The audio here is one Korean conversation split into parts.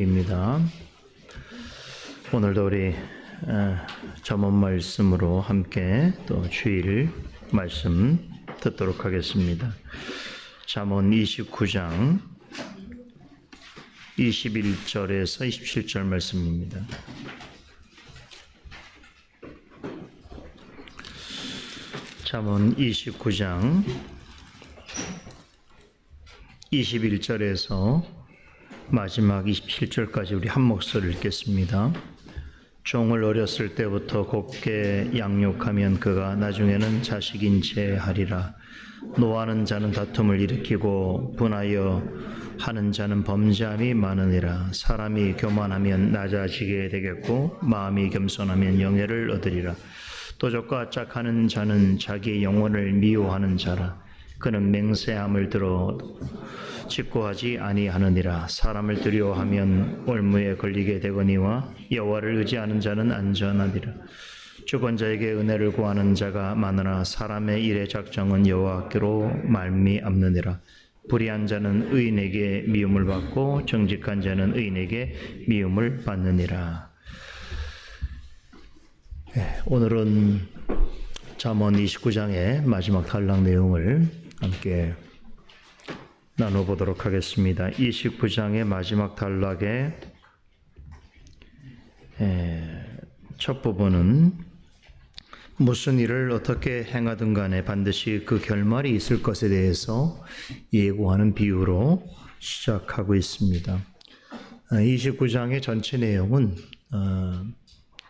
입니다. 오늘도 우리 잠언 말씀으로 함께 또 주일 말씀 듣도록 하겠습니다. 잠언 29장 21절에서 27절 말씀입니다. 잠언 29장 21절에서 마지막 27절까지 우리 한 목소리를 읽겠습니다. 종을 어렸을 때부터 곱게 양육하면 그가 나중에는 자식인 채 하리라. 노하는 자는 다툼을 일으키고 분하여 하는 자는 범죄함이 많으니라. 사람이 교만하면 낮아지게 되겠고 마음이 겸손하면 영예를 얻으리라. 도적과 짝하는 자는 자기 영혼을 미워하는 자라. 그는 맹세함을 들어 직고하지 아니하느니라. 사람을 두려워하면 올무에 걸리게 되거니와 여호와를 의지하는 자는 안전하리라. 주권자에게 은혜를 구하는 자가 많으나 사람의 일의 작정은 여호와께로 말미암느니라. 불의한 자는 의인에게 미움을 받고 정직한 자는 의인에게 미움을 받느니라. 오늘은 잠언 29장의 마지막 단락 내용을 함께 나눠보도록 하겠습니다. 29장의 마지막 단락의 첫 부분은 무슨 일을 어떻게 행하든 간에 반드시 그 결말이 있을 것에 대해서 예고하는 비유로 시작하고 있습니다. 29장의 전체 내용은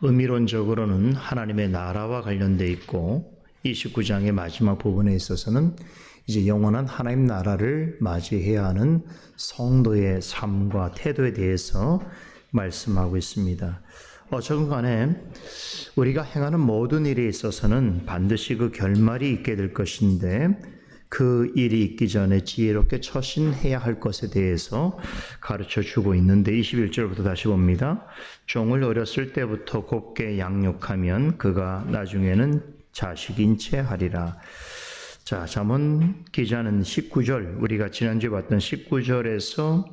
의미론적으로는 하나님의 나라와 관련되어 있고 29장의 마지막 부분에 있어서는 이제 영원한 하나님 나라를 맞이해야 하는 성도의 삶과 태도에 대해서 말씀하고 있습니다. 어쨌든 간에 우리가 행하는 모든 일에 있어서는 반드시 그 결말이 있게 될 것인데 그 일이 있기 전에 지혜롭게 처신해야 할 것에 대해서 가르쳐 주고 있는데 21절부터 다시 봅니다. 종을 어렸을 때부터 곱게 양육하면 그가 나중에는 자식인 채 하리라. 자, 잠언 기자는 19절, 우리가 지난주에 봤던 19절에서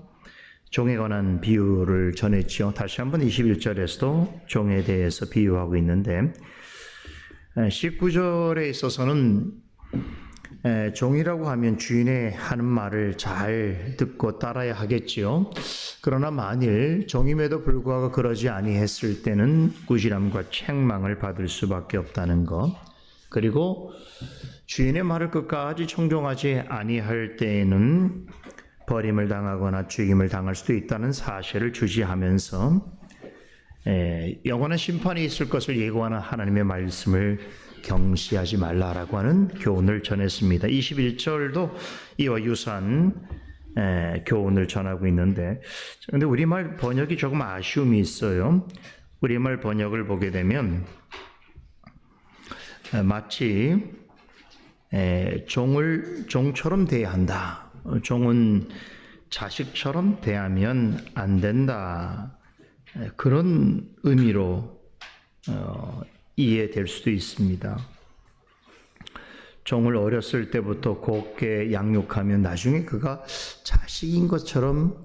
종에 관한 비유를 전했지요. 다시 한번 21절에서도 종에 대해서 비유하고 있는데 19절에 있어서는 종이라고 하면 주인의 하는 말을 잘 듣고 따라야 하겠지요. 그러나 만일 종임에도 불구하고 그러지 아니했을 때는 꾸지람과 책망을 받을 수밖에 없다는 것. 그리고 주인의 말을 끝까지 청종하지 아니할 때에는 버림을 당하거나 죽임을 당할 수도 있다는 사실을 주시하면서 영원한 심판이 있을 것을 예고하는 하나님의 말씀을 경시하지 말라라고 하는 교훈을 전했습니다. 21절도 이와 유사한 교훈을 전하고 있는데, 그런데 우리말 번역이 조금 아쉬움이 있어요. 우리말 번역을 보게 되면 마치 종처럼 대해야 한다. 종은 자식처럼 대하면 안 된다. 그런 의미로 이해될 수도 있습니다. 종을 어렸을 때부터 곱게 양육하면 나중에 그가 자식인 것처럼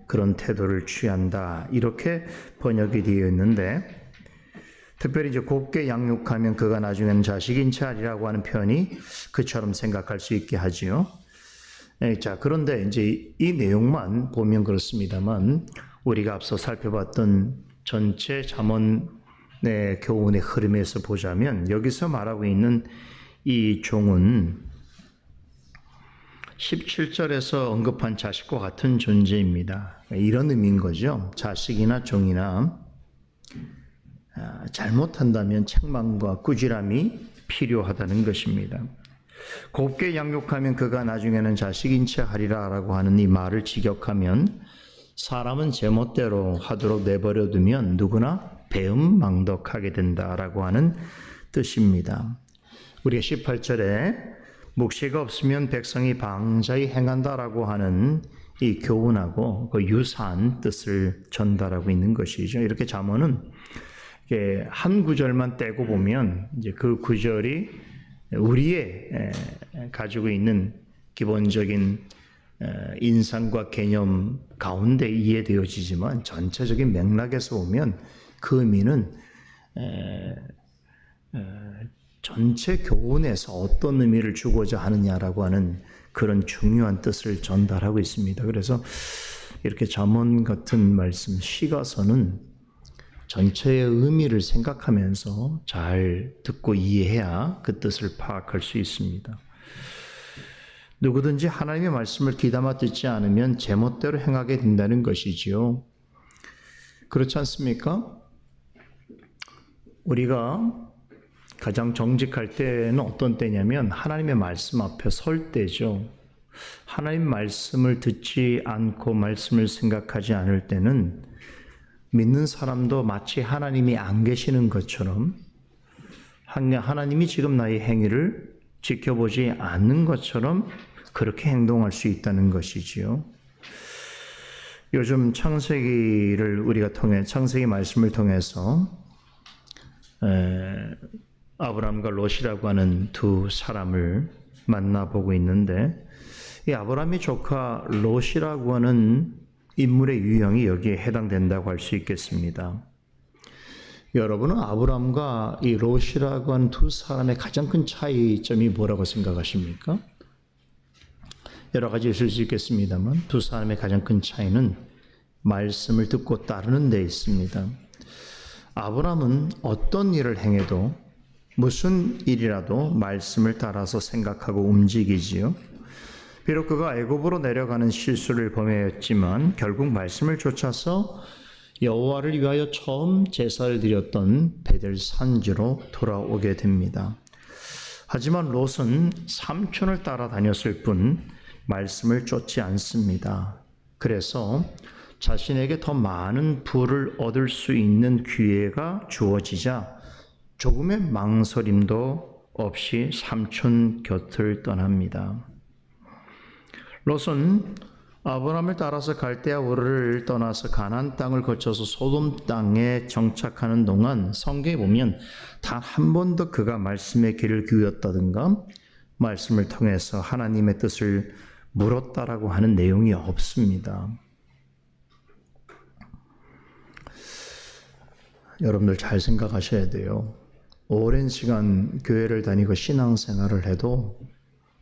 그런 태도를 취한다. 이렇게 번역이 되어 있는데, 특별히 이제 곱게 양육하면 그가 나중에는 자식인 채 하리라고 하는 표현이 그처럼 생각할 수 있게 하지요. 자, 그런데 이제 이 내용만 보면 그렇습니다만 우리가 앞서 살펴봤던 전체 잠언의 교훈의 흐름에서 보자면 여기서 말하고 있는 이 종은 17절에서 언급한 자식과 같은 존재입니다. 이런 의미인 거죠. 자식이나 종이나 잘못한다면 책망과 꾸지람이 필요하다는 것입니다. 곱게 양육하면 그가 나중에는 자식인 채 하리라 라고 하는 이 말을 직역하면 사람은 제멋대로 하도록 내버려 두면 누구나 배은망덕하게 된다라고 하는 뜻입니다. 우리가 18절에 묵시가 없으면 백성이 방자히 행한다라고 하는 이 교훈하고 그 유사한 뜻을 전달하고 있는 것이죠. 이렇게 잠언은 한 구절만 떼고 보면 이제 그 구절이 우리의 가지고 있는 기본적인 인상과 개념 가운데 이해되어지지만 전체적인 맥락에서 보면 그 의미는 전체 교훈에서 어떤 의미를 주고자 하느냐라고 하는 그런 중요한 뜻을 전달하고 있습니다. 그래서 이렇게 잠언 같은 말씀, 시가서는 전체의 의미를 생각하면서 잘 듣고 이해해야 그 뜻을 파악할 수 있습니다. 누구든지 하나님의 말씀을 귀담아 듣지 않으면 제멋대로 행하게 된다는 것이지요. 그렇지 않습니까? 우리가 가장 정직할 때는 어떤 때냐면 하나님의 말씀 앞에 설 때죠. 하나님 말씀을 듣지 않고 말씀을 생각하지 않을 때는 믿는 사람도 마치 하나님이 안 계시는 것처럼 하나님이 지금 나의 행위를 지켜보지 않는 것처럼 그렇게 행동할 수 있다는 것이지요. 요즘 창세기를 우리가 창세기 말씀을 통해서 아브라함과 롯이라고 하는 두 사람을 만나보고 있는데 이 아브라함의 조카 롯이라고 하는 인물의 유형이 여기에 해당된다고 할 수 있겠습니다. 여러분은 아브라함과 이 롯이라고 하는 두 사람의 가장 큰 차이점이 뭐라고 생각하십니까? 여러 가지 있을 수 있겠습니다만 두 사람의 가장 큰 차이는 말씀을 듣고 따르는 데 있습니다. 아브라함은 어떤 일을 행해도 무슨 일이라도 말씀을 따라서 생각하고 움직이지요. 비록 그가 애굽으로 내려가는 실수를 범했지만 결국 말씀을 쫓아서 여호와를 위하여 처음 제사를 드렸던 베델 산지로 돌아오게 됩니다. 하지만 롯은 삼촌을 따라다녔을 뿐 말씀을 쫓지 않습니다. 그래서 자신에게 더 많은 부를 얻을 수 있는 기회가 주어지자 조금의 망설임도 없이 삼촌 곁을 떠납니다. 롯은 아브라함을 따라서 갈대아 우르를 떠나서 가나안 땅을 거쳐서 소돔 땅에 정착하는 동안 성경에 보면 단 한 번도 그가 말씀의 길을 기울였다든가 말씀을 통해서 하나님의 뜻을 물었다라고 하는 내용이 없습니다. 여러분들 잘 생각하셔야 돼요. 오랜 시간 교회를 다니고 신앙생활을 해도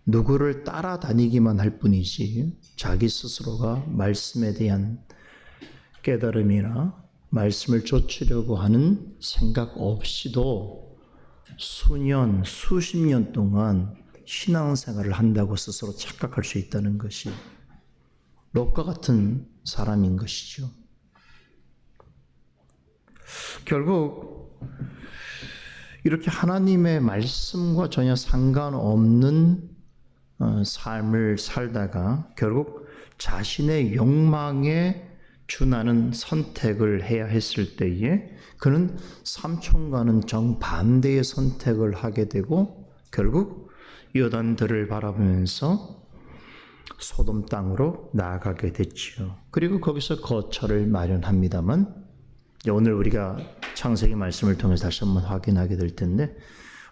누구를 따라다니기만 할 뿐이지 자기 스스로가 말씀에 대한 깨달음이나 말씀을 쫓으려고 하는 생각 없이도 수년, 수십 년 동안 신앙생활을 한다고 스스로 착각할 수 있다는 것이 롯과 같은 사람인 것이죠. 결국 이렇게 하나님의 말씀과 전혀 상관없는 삶을 살다가 결국 자신의 욕망에 준하는 선택을 해야 했을 때에 그는 삼촌과는 정반대의 선택을 하게 되고 결국 요단들을 바라보면서 소돔 땅으로 나아가게 됐지요. 그리고 거기서 거처를 마련합니다만 오늘 우리가 창세기 말씀을 통해서 다시 한번 확인하게 될 텐데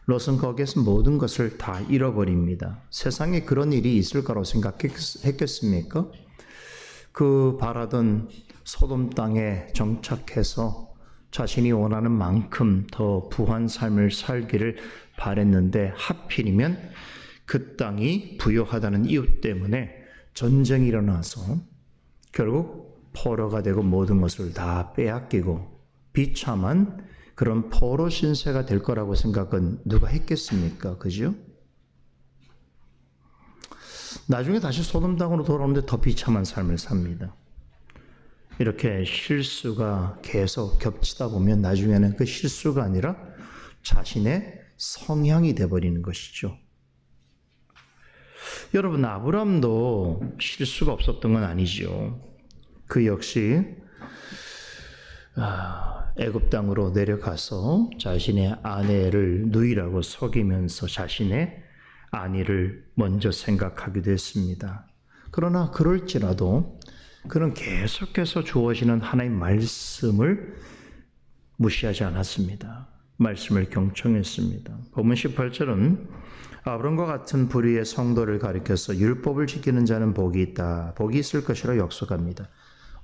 롯은 거기에서 모든 것을 다 잃어버립니다. 세상에 그런 일이 있을 거라고 생각했겠습니까? 그 바라던 소돔 땅에 정착해서 자신이 원하는 만큼 더 부한 삶을 살기를 바랬는데 하필이면 그 땅이 부요하다는 이유 때문에 전쟁이 일어나서 결국 포로가 되고 모든 것을 다 빼앗기고 비참한 그런 포로 신세가 될 거라고 생각은 누가 했겠습니까? 그죠? 나중에 다시 소돔 땅으로 돌아오는데 더 비참한 삶을 삽니다. 이렇게 실수가 계속 겹치다 보면 나중에는 그 실수가 아니라 자신의 성향이 되어버리는 것이죠. 여러분, 아브라함도 실수가 없었던 건 아니죠. 그 역시 애굽 땅으로 내려가서 자신의 아내를 누이라고 속이면서 자신의 안위를 먼저 생각하기도 했습니다. 그러나 그럴지라도 그는 계속해서 주어지는 하나님의 말씀을 무시하지 않았습니다. 말씀을 경청했습니다. 본문 18절은 아브람과 같은 부류의 성도를 가리켜서 율법을 지키는 자는 복이 있다, 복이 있을 것이라 약속합니다.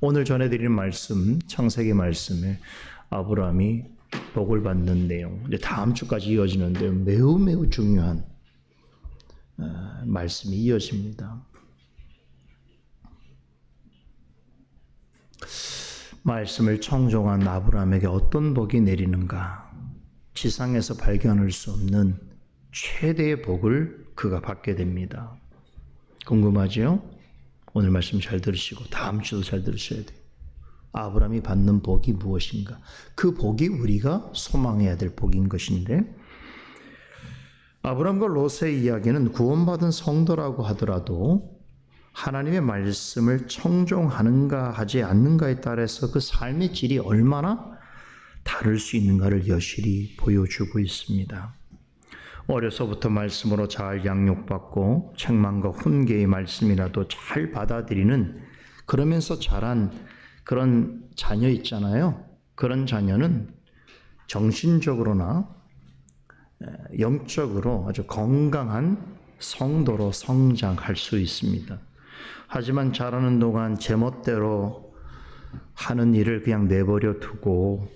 오늘 전해드리는 말씀, 창세기 말씀에 아브람이 복을 받는 내용, 이제 다음 주까지 이어지는데 매우 중요한 말씀이 이어집니다. 말씀을 청종한 아브람에게 어떤 복이 내리는가? 지상에서 발견할 수 없는 최대의 복을 그가 받게 됩니다. 궁금하죠? 오늘 말씀 잘 들으시고 다음 주도 잘 들으셔야 돼요. 아브람이 받는 복이 무엇인가? 그 복이 우리가 소망해야 될 복인 것인데, 아브람과 롯의 이야기는 구원받은 성도라고 하더라도 하나님의 말씀을 청종하는가 하지 않는가에 따라서 그 삶의 질이 얼마나 다를 수 있는가를 여실히 보여주고 있습니다. 어려서부터 말씀으로 잘 양육받고 책망과 훈계의 말씀이라도 잘 받아들이는, 그러면서 자란 그런 자녀 있잖아요. 그런 자녀는 정신적으로나 영적으로 아주 건강한 성도로 성장할 수 있습니다. 하지만 자라는 동안 제멋대로 하는 일을 그냥 내버려 두고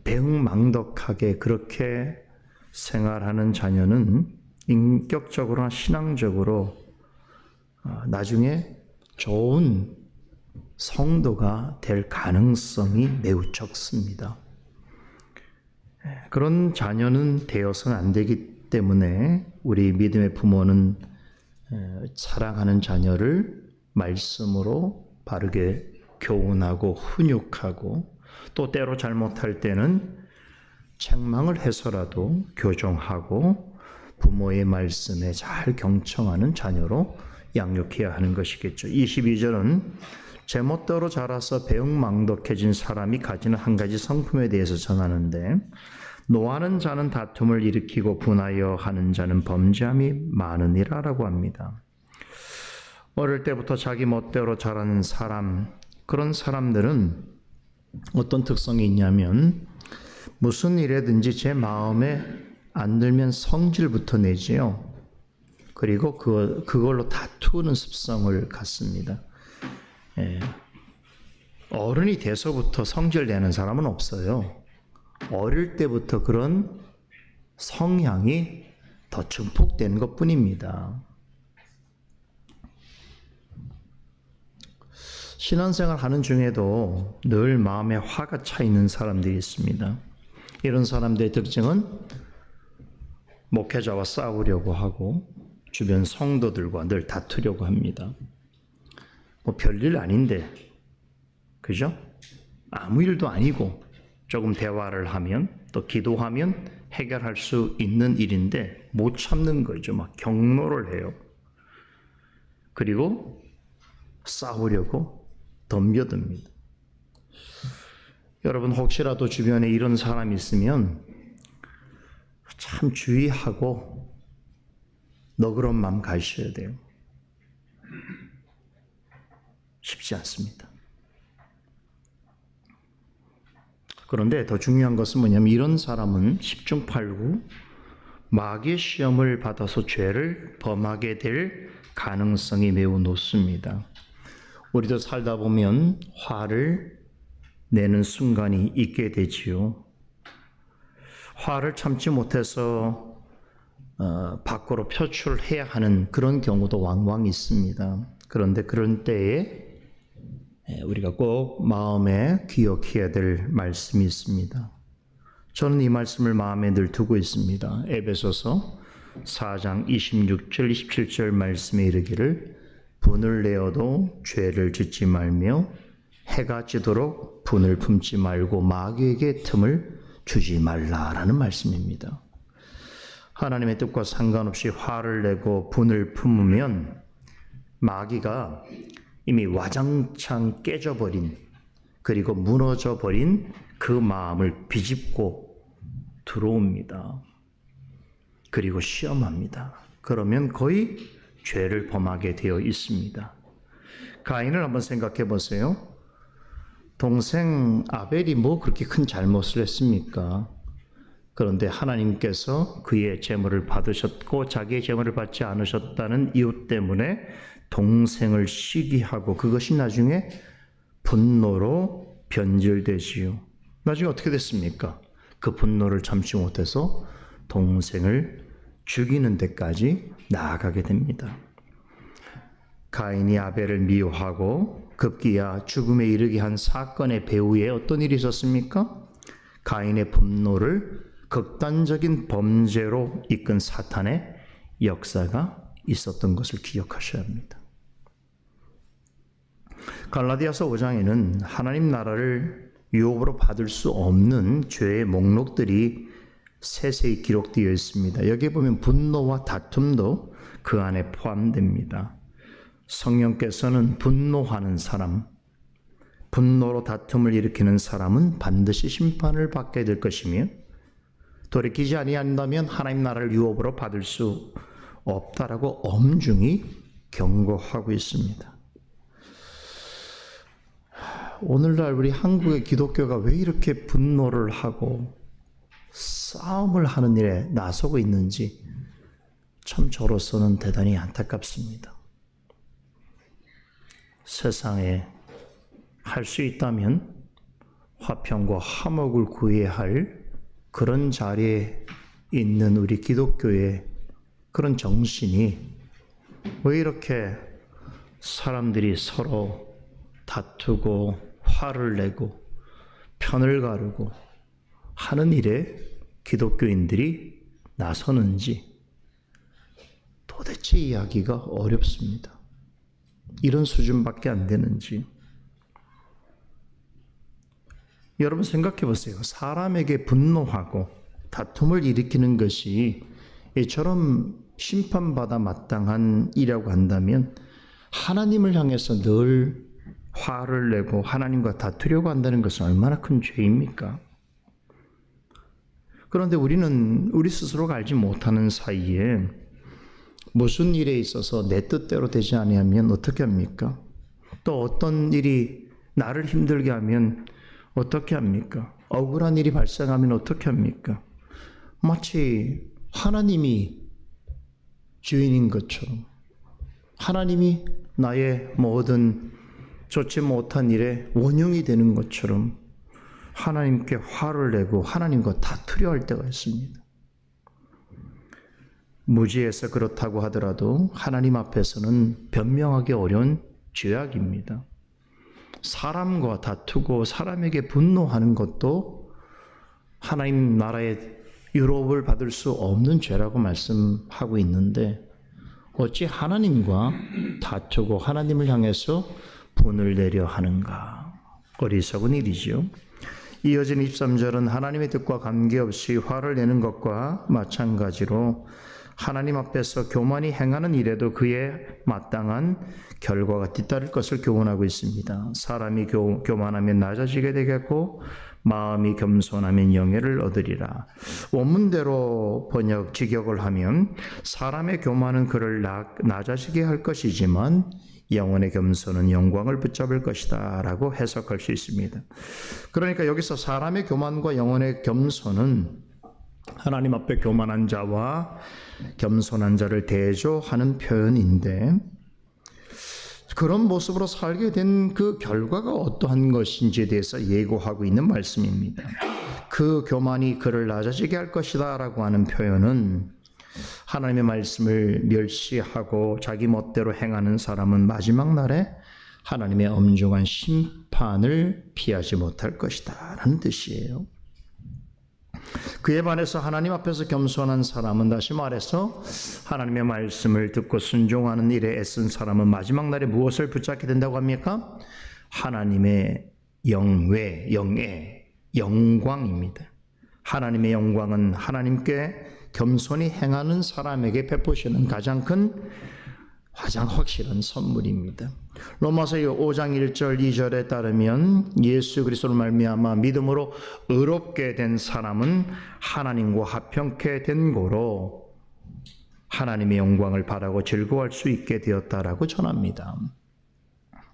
배은망덕하게 그렇게 생활하는 자녀는 인격적으로나 신앙적으로 나중에 좋은 성도가 될 가능성이 매우 적습니다. 그런 자녀는 되어서는 안 되기 때문에 우리 믿음의 부모는 사랑하는 자녀를 말씀으로 바르게 교훈하고 훈육하고, 또 때로 잘못할 때는 책망을 해서라도 교정하고 부모의 말씀에 잘 경청하는 자녀로 양육해야 하는 것이겠죠. 22절은 제멋대로 자라서 배은망덕해진 사람이 가지는 한 가지 성품에 대해서 전하는데, 노하는 자는 다툼을 일으키고 분하여 하는 자는 범죄함이 많으니라 라고 합니다. 어릴 때부터 자기 멋대로 자라는 사람, 그런 사람들은 어떤 특성이 있냐면 무슨 일에든지 제 마음에 안 들면 성질부터 내지요. 그리고 그걸로 다투는 습성을 갖습니다. 어른이 돼서부터 성질 내는 사람은 없어요. 어릴 때부터 그런 성향이 더 증폭되는 것뿐입니다. 신앙생활 하는 중에도 늘 마음에 화가 차 있는 사람들이 있습니다. 이런 사람들의 특징은 목회자와 싸우려고 하고 주변 성도들과 늘 다투려고 합니다. 뭐 별일 아닌데, 그죠? 아무 일도 아니고 조금 대화를 하면 또 기도하면 해결할 수 있는 일인데 못 참는 거죠. 막 경로를 해요. 그리고 싸우려고 덤벼듭니다. 여러분 혹시라도 주변에 이런 사람이 있으면 참 주의하고 너그러운 마음 가지셔야 돼요. 쉽지 않습니다. 그런데 더 중요한 것은 뭐냐면 이런 사람은 10중 8구 마귀의 시험을 받아서 죄를 범하게 될 가능성이 매우 높습니다. 우리도 살다 보면 화를 내는 순간이 있게 되지요. 화를 참지 못해서 밖으로 표출해야 하는 그런 경우도 왕왕 있습니다. 그런데 그런 때에 우리가 꼭 마음에 기억해야 될 말씀이 있습니다. 저는 이 말씀을 마음에 늘 두고 있습니다. 에베소서 4장 26절 27절 말씀에 이르기를 분을 내어도 죄를 짓지 말며 해가 지도록 분을 품지 말고 마귀에게 틈을 주지 말라라는 말씀입니다. 하나님의 뜻과 상관없이 화를 내고 분을 품으면 마귀가 이미 와장창 깨져버린, 그리고 무너져버린 그 마음을 비집고 들어옵니다. 그리고 시험합니다. 그러면 거의 죄를 범하게 되어 있습니다. 가인을 한번 생각해 보세요. 동생 아벨이 뭐 그렇게 큰 잘못을 했습니까? 그런데 하나님께서 그의 제물을 받으셨고 자기의 제물을 받지 않으셨다는 이유 때문에 동생을 시기하고 그것이 나중에 분노로 변질되지요. 나중에 어떻게 됐습니까? 그 분노를 참지 못해서 동생을 죽이는 데까지 나아가게 됩니다. 가인이 아벨을 미워하고 급기야 죽음에 이르게 한 사건의 배후에 어떤 일이 있었습니까? 가인의 분노를 극단적인 범죄로 이끈 사탄의 역사가 있었던 것을 기억하셔야 합니다. 갈라디아서 5장에는 하나님 나라를 유업으로 받을 수 없는 죄의 목록들이 세세히 기록되어 있습니다. 여기에 보면 분노와 다툼도 그 안에 포함됩니다. 성령께서는 분노하는 사람, 분노로 다툼을 일으키는 사람은 반드시 심판을 받게 될 것이며 돌이키지 아니한다면 하나님 나라를 유업으로 받을 수 없다라고 엄중히 경고하고 있습니다. 오늘날 우리 한국의 기독교가 왜 이렇게 분노를 하고 싸움을 하는 일에 나서고 있는지 참 저로서는 대단히 안타깝습니다. 세상에 할 수 있다면 화평과 화목을 구해야 할 그런 자리에 있는 우리 기독교의 그런 정신이 왜 이렇게 사람들이 서로 다투고 화를 내고 편을 가르고 하는 일에 기독교인들이 나서는지 도대체 이해하기가 어렵습니다. 이런 수준밖에 안 되는지. 여러분 생각해 보세요. 사람에게 분노하고 다툼을 일으키는 것이 이처럼 심판받아 마땅한 일이라고 한다면 하나님을 향해서 늘 화를 내고 하나님과 다투려고 한다는 것은 얼마나 큰 죄입니까? 그런데 우리는 우리 스스로가 알지 못하는 사이에 무슨 일에 있어서 내 뜻대로 되지 아니하면 어떻게 합니까? 또 어떤 일이 나를 힘들게 하면 어떻게 합니까? 억울한 일이 발생하면 어떻게 합니까? 마치 하나님이 주인인 것처럼 하나님이 나의 모든 좋지 못한 일에 원흉이 되는 것처럼 하나님께 화를 내고 하나님과 다투려 할 때가 있습니다. 무지해서 그렇다고 하더라도 하나님 앞에서는 변명하기 어려운 죄악입니다. 사람과 다투고 사람에게 분노하는 것도 하나님 나라의 유업을 받을 수 없는 죄라고 말씀하고 있는데 어찌 하나님과 다투고 하나님을 향해서 분을 내려 하는가? 어리석은 일이죠. 이어진 23절은 하나님의 뜻과 관계없이 화를 내는 것과 마찬가지로 하나님 앞에서 교만이 행하는 일에도 그에 마땅한 결과가 뒤따를 것을 교훈하고 있습니다. 사람이 교만하면 낮아지게 되겠고 마음이 겸손하면 영예를 얻으리라. 원문대로 번역 직역을 하면 사람의 교만은 그를 낮아지게 할 것이지만 영혼의 겸손은 영광을 붙잡을 것이다 라고 해석할 수 있습니다. 그러니까 여기서 사람의 교만과 영혼의 겸손은 하나님 앞에 교만한 자와 겸손한 자를 대조하는 표현인데 그런 모습으로 살게 된 그 결과가 어떠한 것인지에 대해서 예고하고 있는 말씀입니다. 그 교만이 그를 낮아지게 할 것이다 라고 하는 표현은 하나님의 말씀을 멸시하고 자기 멋대로 행하는 사람은 마지막 날에 하나님의 엄중한 심판을 피하지 못할 것이다 라는 뜻이에요. 그에 반해서 하나님 앞에서 겸손한 사람은, 다시 말해서 하나님의 말씀을 듣고 순종하는 일에 애쓴 사람은 마지막 날에 무엇을 붙잡게 된다고 합니까? 하나님의 영예, 영광입니다. 하나님의 영광은 하나님께 겸손히 행하는 사람에게 베푸시는 가장 확실한 선물입니다. 로마서 5장 1절 2절에 따르면 예수 그리스도로 말미암아 믿음으로 의롭게 된 사람은 하나님과 화평케 된 고로 하나님의 영광을 바라고 즐거워할 수 있게 되었다라고 전합니다.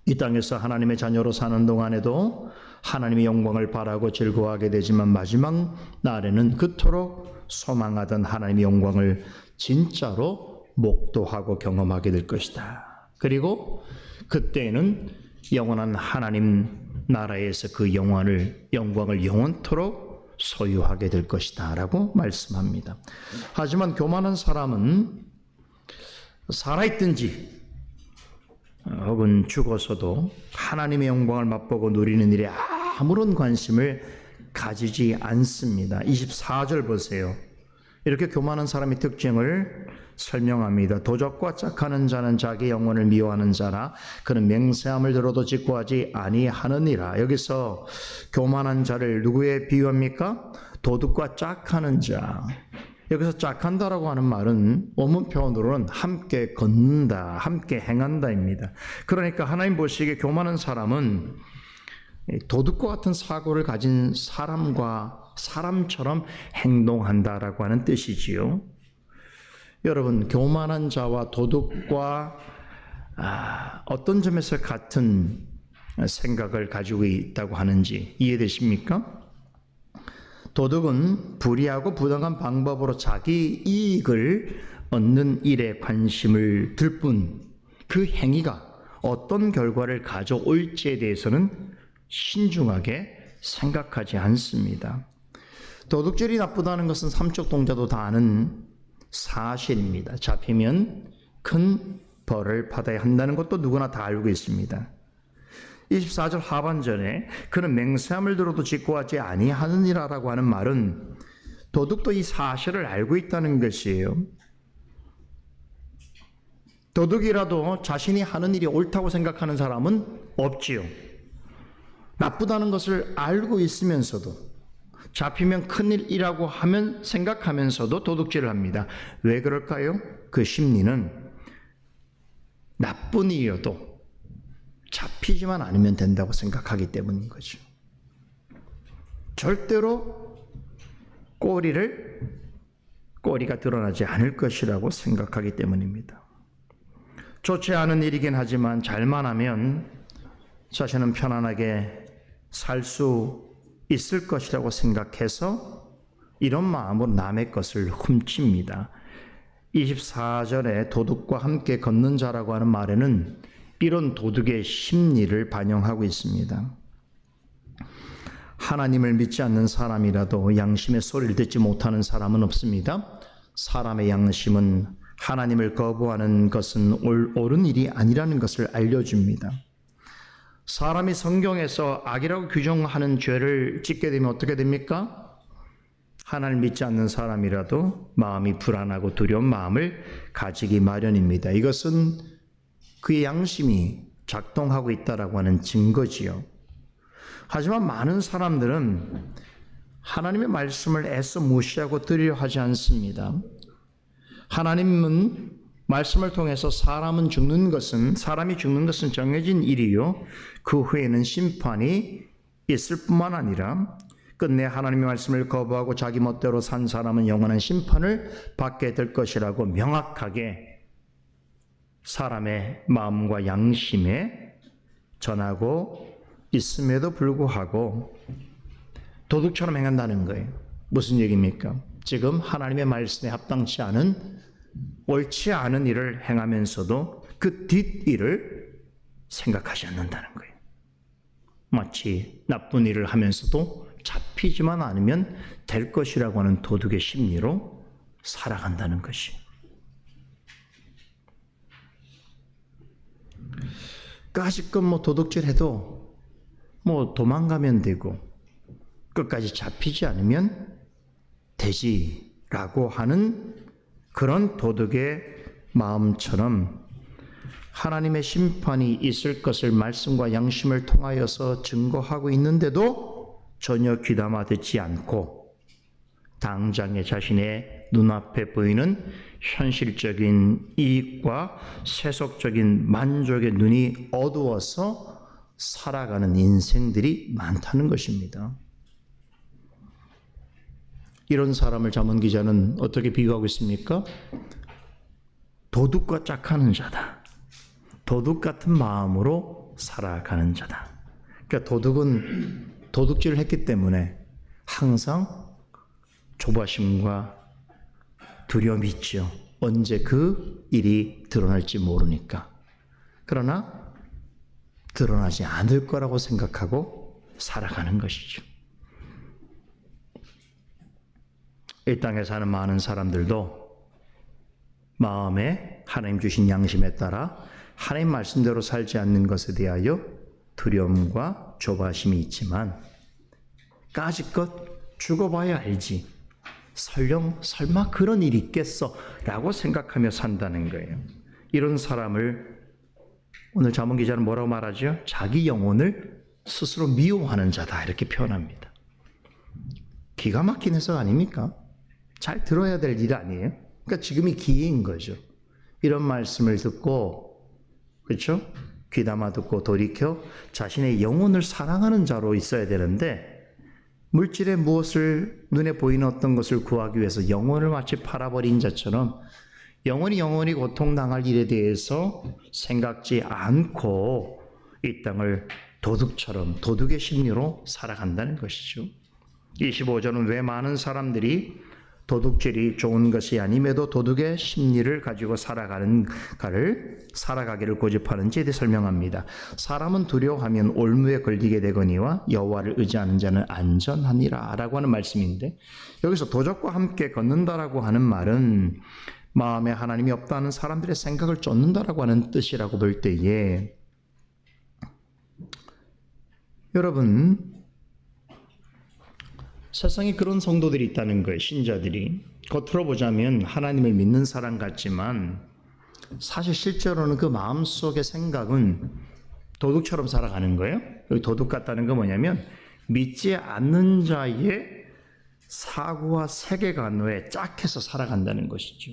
이 땅에서 하나님의 자녀로 사는 동안에도 하나님의 영광을 바라고 즐거워하게 되지만 마지막 날에는 그토록 소망하던 하나님의 영광을 진짜로 목도하고 경험하게 될 것이다. 그리고 그때에는 영원한 하나님 나라에서 그 영광을 영원토록 소유하게 될 것이다 라고 말씀합니다. 하지만 교만한 사람은 살아있든지 혹은 죽어서도 하나님의 영광을 맛보고 누리는 일에 아무런 관심을 가지지 않습니다. 24절 보세요. 이렇게 교만한 사람의 특징을 설명합니다. 도적과 짝하는 자는 자기 영혼을 미워하는 자라 그는 맹세함을 들어도 직구하지 아니하느니라. 여기서 교만한 자를 누구에 비유합니까? 도둑과 짝하는 자. 여기서 짝한다라고 하는 말은 원문 표현으로는 함께 걷는다, 함께 행한다입니다. 그러니까 하나님 보시기에 교만한 사람은 도둑과 같은 사고를 가진 사람처럼 행동한다라고 하는 뜻이지요. 여러분, 교만한 자와 도둑과 어떤 점에서 같은 생각을 가지고 있다고 하는지 이해되십니까? 도둑은 불의하고 부당한 방법으로 자기 이익을 얻는 일에 관심을 들 뿐 그 행위가 어떤 결과를 가져올지에 대해서는 신중하게 생각하지 않습니다. 도둑질이 나쁘다는 것은 삼척 동자도 다 아는 사실입니다. 잡히면 큰 벌을 받아야 한다는 것도 누구나 다 알고 있습니다. 24절 하반절에 그는 맹세함을 들어도 직구하지 아니하느니라라고 하는 말은 도둑도 이 사실을 알고 있다는 것이에요. 도둑이라도 자신이 하는 일이 옳다고 생각하는 사람은 없지요. 나쁘다는 것을 알고 있으면서도 잡히면 큰일이라고 생각하면서도 도둑질을 합니다. 왜 그럴까요? 그 심리는 나쁜 일이어도 잡히지만 않으면 된다고 생각하기 때문인 거죠. 절대로 꼬리가 드러나지 않을 것이라고 생각하기 때문입니다. 좋지 않은 일이긴 하지만 잘만 하면 자신은 편안하게 살 수 있을 것이라고 생각해서 이런 마음으로 남의 것을 훔칩니다. 24절에 도둑과 함께 걷는 자라고 하는 말에는 이런 도둑의 심리를 반영하고 있습니다. 하나님을 믿지 않는 사람이라도 양심의 소리를 듣지 못하는 사람은 없습니다. 사람의 양심은 하나님을 거부하는 것은 옳은 일이 아니라는 것을 알려줍니다. 사람이 성경에서 악이라고 규정하는 죄를 짓게 되면 어떻게 됩니까? 하나님을 믿지 않는 사람이라도 마음이 불안하고 두려운 마음을 가지기 마련입니다. 이것은 그의 양심이 작동하고 있다라고 하는 증거지요. 하지만 많은 사람들은 하나님의 말씀을 애써 무시하고 들으려 하지 않습니다. 하나님은 말씀을 통해서 사람이 죽는 것은 정해진 일이요. 그 후에는 심판이 있을 뿐만 아니라 끝내 하나님의 말씀을 거부하고 자기 멋대로 산 사람은 영원한 심판을 받게 될 것이라고 명확하게 사람의 마음과 양심에 전하고 있음에도 불구하고 도둑처럼 행한다는 거예요. 무슨 얘기입니까? 지금 하나님의 말씀에 합당치 않은 옳지 않은 일을 행하면서도 그 뒷일을 생각하지 않는다는 거예요. 마치 나쁜 일을 하면서도 잡히지만 않으면 될 것이라고 하는 도둑의 심리로 살아간다는 것이. 까짓것 도둑질해도 도망가면 되고 끝까지 잡히지 않으면 되지라고 하는 그런 도둑의 마음처럼 하나님의 심판이 있을 것을 말씀과 양심을 통하여서 증거하고 있는데도 전혀 귀담아 듣지 않고 당장에 자신의 눈앞에 보이는 현실적인 이익과 세속적인 만족의 눈이 어두워서 살아가는 인생들이 많다는 것입니다. 이런 사람을 잠언 기자는 어떻게 비유하고 있습니까? 도둑과 짝하는 자다. 도둑 같은 마음으로 살아가는 자다. 그러니까 도둑은 도둑질을 했기 때문에 항상 조바심과 두려움이 있죠. 언제 그 일이 드러날지 모르니까. 그러나 드러나지 않을 거라고 생각하고 살아가는 것이죠. 이 땅에 사는 많은 사람들도 마음에 하나님 주신 양심에 따라 하나님 말씀대로 살지 않는 것에 대하여 두려움과 조바심이 있지만 까짓것 죽어봐야 알지. 설마 그런 일이 있겠어 라고 생각하며 산다는 거예요. 이런 사람을 오늘 잠언 기자는 뭐라고 말하죠? 자기 영혼을 스스로 미워하는 자다 이렇게 표현합니다. 기가 막힌 해석 아닙니까? 잘 들어야 될 일 아니에요? 그러니까 지금이 기회인 거죠. 이런 말씀을 듣고, 그렇죠? 귀담아 듣고 돌이켜 자신의 영혼을 사랑하는 자로 있어야 되는데 물질의 무엇을 눈에 보이는 어떤 것을 구하기 위해서 영혼을 마치 팔아버린 자처럼 영원히 고통당할 일에 대해서 생각지 않고 이 땅을 도둑처럼 도둑의 심리로 살아간다는 것이죠. 25절은 왜 많은 사람들이 도둑질이 좋은 것이 아님에도 도둑의 심리를 가지고 살아가기를 고집하는지에 대해 설명합니다. 사람은 두려워하면 올무에 걸리게 되거니와 여호와를 의지하는 자는 안전하니라 라고 하는 말씀인데, 여기서 도적과 함께 걷는다라고 하는 말은 마음에 하나님이 없다는 사람들의 생각을 쫓는다라고 하는 뜻이라고 볼 때에, 여러분 세상에 그런 성도들이 있다는 거예요. 신자들이 겉으로 보자면 하나님을 믿는 사람 같지만 사실 실제로는 그 마음속의 생각은 도둑처럼 살아가는 거예요. 여기 도둑 같다는 건 뭐냐면 믿지 않는 자의 사고와 세계관에 짝해서 살아간다는 것이죠.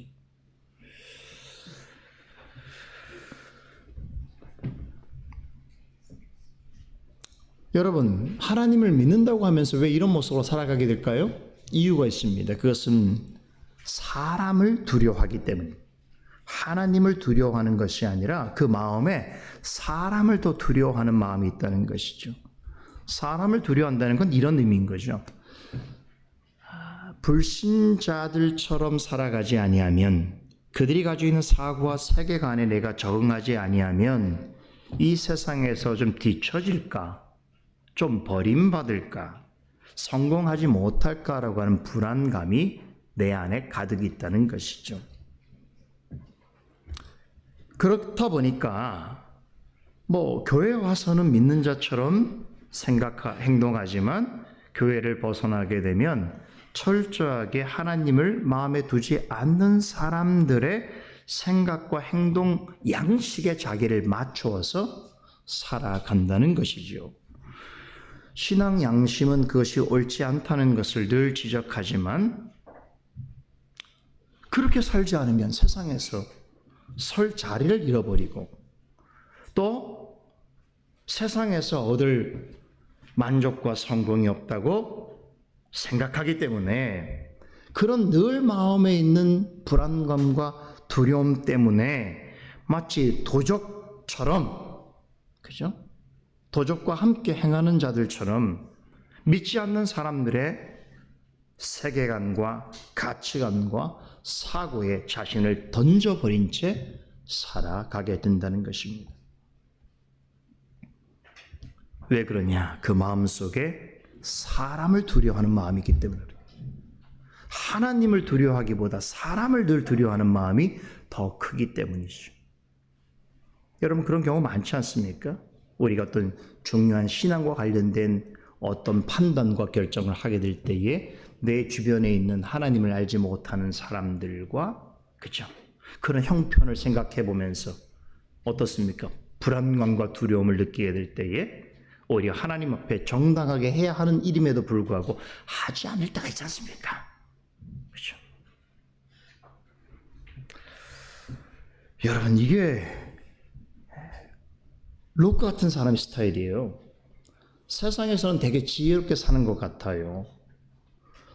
여러분, 하나님을 믿는다고 하면서 왜 이런 모습으로 살아가게 될까요? 이유가 있습니다. 그것은 사람을 두려워하기 때문에, 하나님을 두려워하는 것이 아니라 그 마음에 사람을 더 두려워하는 마음이 있다는 것이죠. 사람을 두려워한다는 건 이런 의미인 거죠. 불신자들처럼 살아가지 아니하면, 그들이 가지고 있는 사고와 세계관에 내가 적응하지 아니하면 이 세상에서 좀 뒤처질까? 좀 버림받을까? 성공하지 못할까라고 하는 불안감이 내 안에 가득 있다는 것이죠. 그렇다 보니까 교회 와서는 믿는 자처럼 행동하지만 교회를 벗어나게 되면 철저하게 하나님을 마음에 두지 않는 사람들의 생각과 행동 양식에 자기를 맞추어서 살아간다는 것이죠. 신앙 양심은 그것이 옳지 않다는 것을 늘 지적하지만 그렇게 살지 않으면 세상에서 설 자리를 잃어버리고 또 세상에서 얻을 만족과 성공이 없다고 생각하기 때문에 그런 늘 마음에 있는 불안감과 두려움 때문에 마치 도적처럼, 그죠? 도적과 함께 행하는 자들처럼 믿지 않는 사람들의 세계관과 가치관과 사고에 자신을 던져버린 채 살아가게 된다는 것입니다. 왜 그러냐? 그 마음속에 사람을 두려워하는 마음이 있기 때문에 그래요. 하나님을 두려워하기보다 사람을 늘 두려워하는 마음이 더 크기 때문이죠. 여러분 그런 경우 많지 않습니까? 우리가 어떤 중요한 신앙과 관련된 어떤 판단과 결정을 하게 될 때에 내 주변에 있는 하나님을 알지 못하는 사람들과, 그죠? 그런 형편을 생각해 보면서 어떻습니까? 불안감과 두려움을 느끼게 될 때에 오히려 하나님 앞에 정당하게 해야 하는 일임에도 불구하고 하지 않을 때가 있지 않습니까? 그렇죠? 여러분 이게 롯 같은 사람의 스타일이에요. 세상에서는 되게 지혜롭게 사는 것 같아요.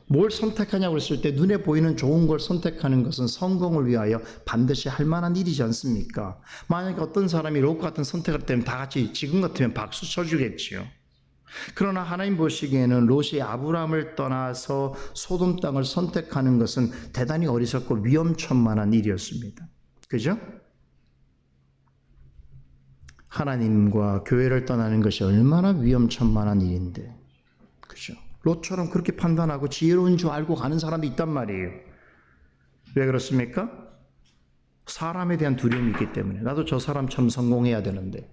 뭘 선택하냐고 했을 때 눈에 보이는 좋은 걸 선택하는 것은 성공을 위하여 반드시 할 만한 일이지 않습니까? 만약에 어떤 사람이 롯 같은 선택을 때문에 다 같이 지금 같으면 박수 쳐주겠지요. 그러나 하나님 보시기에는 롯이 아브라함을 떠나서 소돔 땅을 선택하는 것은 대단히 어리석고 위험천만한 일이었습니다. 그죠? 하나님과 교회를 떠나는 것이 얼마나 위험천만한 일인데, 그죠? 롯처럼 그렇게 판단하고 지혜로운 줄 알고 가는 사람이 있단 말이에요. 왜 그렇습니까? 사람에 대한 두려움이 있기 때문에. 나도 저 사람처럼 성공해야 되는데,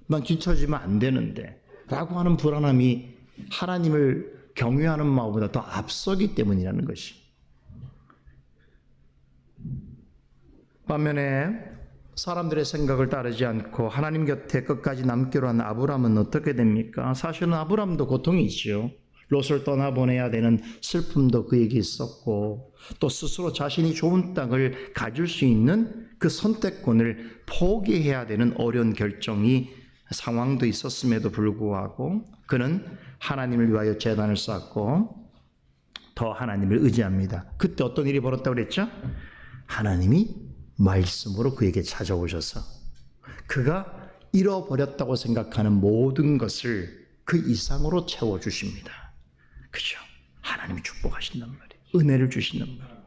난 뒤처지면 안 되는데 라고 하는 불안함이 하나님을 경외하는 마음보다 더 앞서기 때문이라는 것이. 반면에 사람들의 생각을 따르지 않고 하나님 곁에 끝까지 남기로 한 아브람은 어떻게 됩니까? 사실은 아브람도 고통이 있죠. 롯을 떠나보내야 되는 슬픔도 그에게 있었고, 또 스스로 자신이 좋은 땅을 가질 수 있는 그 선택권을 포기해야 되는 어려운 상황도 있었음에도 불구하고 그는 하나님을 위하여 제단을 쌓고 더 하나님을 의지합니다. 그때 어떤 일이 벌었다고 그랬죠? 하나님이 말씀으로 그에게 찾아오셔서 그가 잃어버렸다고 생각하는 모든 것을 그 이상으로 채워주십니다. 그죠? 하나님이 축복하신단 말이에요. 은혜를 주신단 말이에요.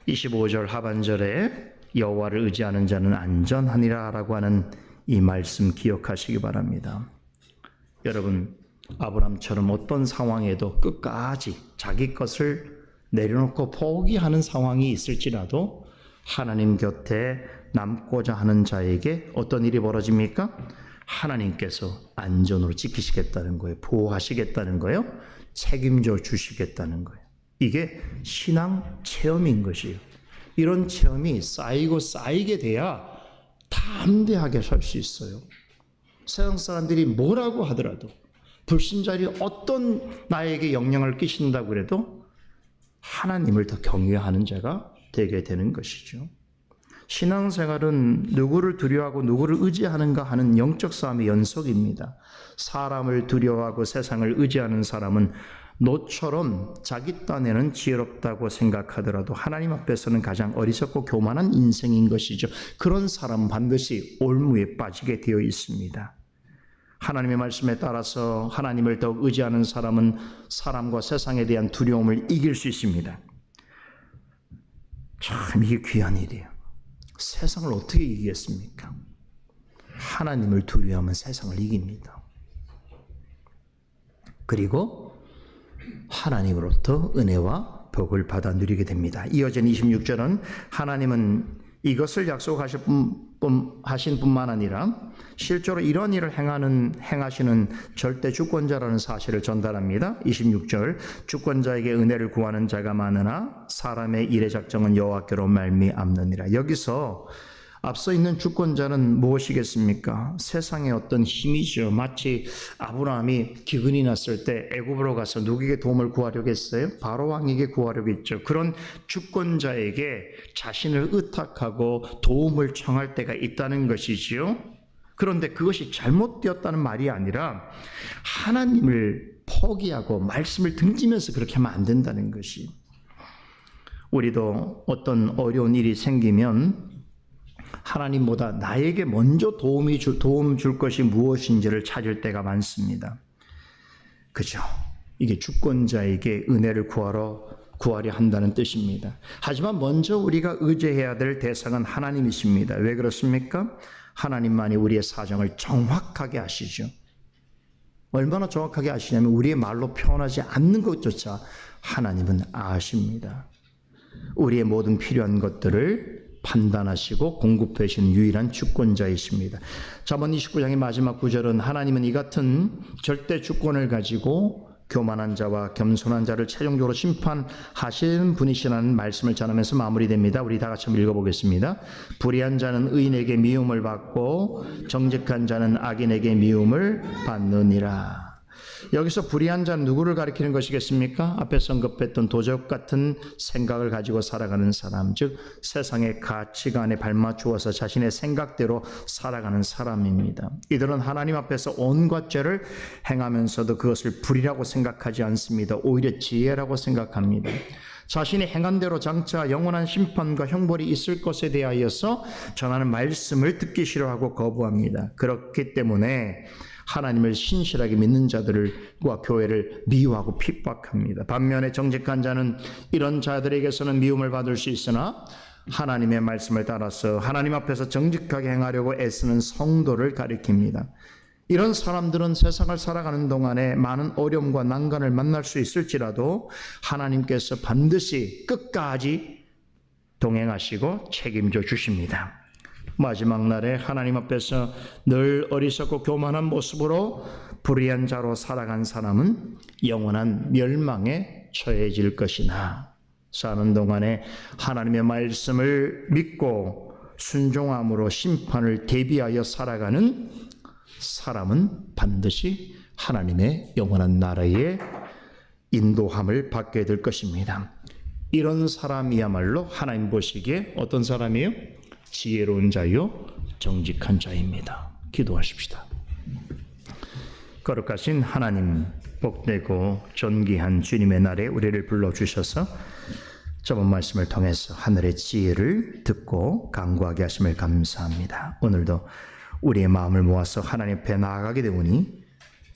25절 하반절에 여호와를 의지하는 자는 안전하니라 라고 하는 이 말씀 기억하시기 바랍니다. 여러분, 아브람처럼 어떤 상황에도 끝까지 자기 것을 내려놓고 포기하는 상황이 있을지라도 하나님 곁에 남고자 하는 자에게 어떤 일이 벌어집니까? 하나님께서 안전으로 지키시겠다는 거예요. 보호하시겠다는 거예요. 책임져 주시겠다는 거예요. 이게 신앙 체험인 것이에요. 이런 체험이 쌓이고 쌓이게 돼야 담대하게 설 수 있어요. 세상 사람들이 뭐라고 하더라도, 불신자들이 어떤 나에게 영향을 끼친다고 해도 하나님을 더 경외하는 자가 되게 되는 것이죠. 신앙생활은 누구를 두려워하고 누구를 의지하는가 하는 영적 싸움의 연속입니다. 사람을 두려워하고 세상을 의지하는 사람은 롯처럼 자기 딴에는 지혜롭다고 생각하더라도 하나님 앞에서는 가장 어리석고 교만한 인생인 것이죠. 그런 사람은 반드시 올무에 빠지게 되어 있습니다. 하나님의 말씀에 따라서 하나님을 더욱 의지하는 사람은 사람과 세상에 대한 두려움을 이길 수 있습니다. 참 이게 귀한 일이에요. 세상을 어떻게 이기겠습니까? 하나님을 두려워하면 세상을 이깁니다. 그리고 하나님으로부터 은혜와 복을 받아 누리게 됩니다. 이어진 26절은 하나님은 이것을 약속하신 뿐만 아니라 실제로 이런 일을 행하시는 절대 주권자라는 사실을 전달합니다. 26절, 주권자에게 은혜를 구하는 자가 많으나 사람의 일의 작정은 여호와께로 말미암느니라. 여기서 앞서 있는 주권자는 무엇이겠습니까? 세상의 어떤 힘이죠. 마치 아브라함이 기근이 났을 때 애굽으로 가서 누구에게 도움을 구하려고 했어요? 바로 왕에게 구하려고 했죠. 그런 주권자에게 자신을 의탁하고 도움을 청할 때가 있다는 것이지요. 그런데 그것이 잘못되었다는 말이 아니라 하나님을 포기하고 말씀을 등지면서 그렇게 하면 안 된다는 것이. 우리도 어떤 어려운 일이 생기면 하나님보다 나에게 먼저 도움 줄 것이 무엇인지를 찾을 때가 많습니다. 그죠? 이게 주권자에게 은혜를 구하려 한다는 뜻입니다. 하지만 먼저 우리가 의지해야 될 대상은 하나님이십니다. 왜 그렇습니까? 하나님만이 우리의 사정을 정확하게 아시죠. 얼마나 정확하게 아시냐면 우리의 말로 표현하지 않는 것조차 하나님은 아십니다. 우리의 모든 필요한 것들을 판단하시고 공급해 주시는 유일한 주권자이십니다. 잠언 29장의 마지막 구절은 하나님은 이 같은 절대 주권을 가지고 교만한 자와 겸손한 자를 최종적으로 심판하시는 분이시라는 말씀을 전하면서 마무리됩니다. 우리 다 같이 한번 읽어보겠습니다. 불의한 자는 의인에게 미움을 받고 정직한 자는 악인에게 미움을 받느니라. 여기서 불의한 자는 누구를 가리키는 것이겠습니까? 앞에 언급했던 도적 같은 생각을 가지고 살아가는 사람, 즉 세상의 가치관에 발맞추어서 자신의 생각대로 살아가는 사람입니다. 이들은 하나님 앞에서 온갖 죄를 행하면서도 그것을 불의라고 생각하지 않습니다. 오히려 지혜라고 생각합니다. 자신이 행한 대로 장차 영원한 심판과 형벌이 있을 것에 대하여서 전하는 말씀을 듣기 싫어하고 거부합니다. 그렇기 때문에 하나님을 신실하게 믿는 자들과 교회를 미워하고 핍박합니다. 반면에 정직한 자는 이런 자들에게서는 미움을 받을 수 있으나 하나님의 말씀을 따라서 하나님 앞에서 정직하게 행하려고 애쓰는 성도를 가리킵니다. 이런 사람들은 세상을 살아가는 동안에 많은 어려움과 난관을 만날 수 있을지라도 하나님께서 반드시 끝까지 동행하시고 책임져 주십니다. 마지막 날에 하나님 앞에서 늘 어리석고 교만한 모습으로 불의한 자로 살아간 사람은 영원한 멸망에 처해질 것이나 사는 동안에 하나님의 말씀을 믿고 순종함으로 심판을 대비하여 살아가는 사람은 반드시 하나님의 영원한 나라의 인도함을 받게 될 것입니다. 이런 사람이야말로 하나님 보시기에 어떤 사람이에요? 지혜로운 자요, 정직한 자입니다. 기도하십시다. 거룩하신 하나님, 복되고 존귀한 주님의 날에 우리를 불러주셔서 저번 말씀을 통해서 하늘의 지혜를 듣고 간구하게 하심을 감사합니다. 오늘도 우리의 마음을 모아서 하나님 앞에 나아가게 되오니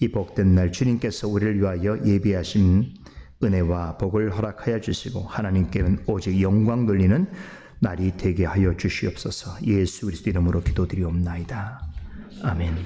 이 복된 날 주님께서 우리를 위하여 예비하신 은혜와 복을 허락하여 주시고 하나님께는 오직 영광 돌리는 날이 되게 하여 주시옵소서. 예수 그리스도 이름으로 기도드리옵나이다. 아멘.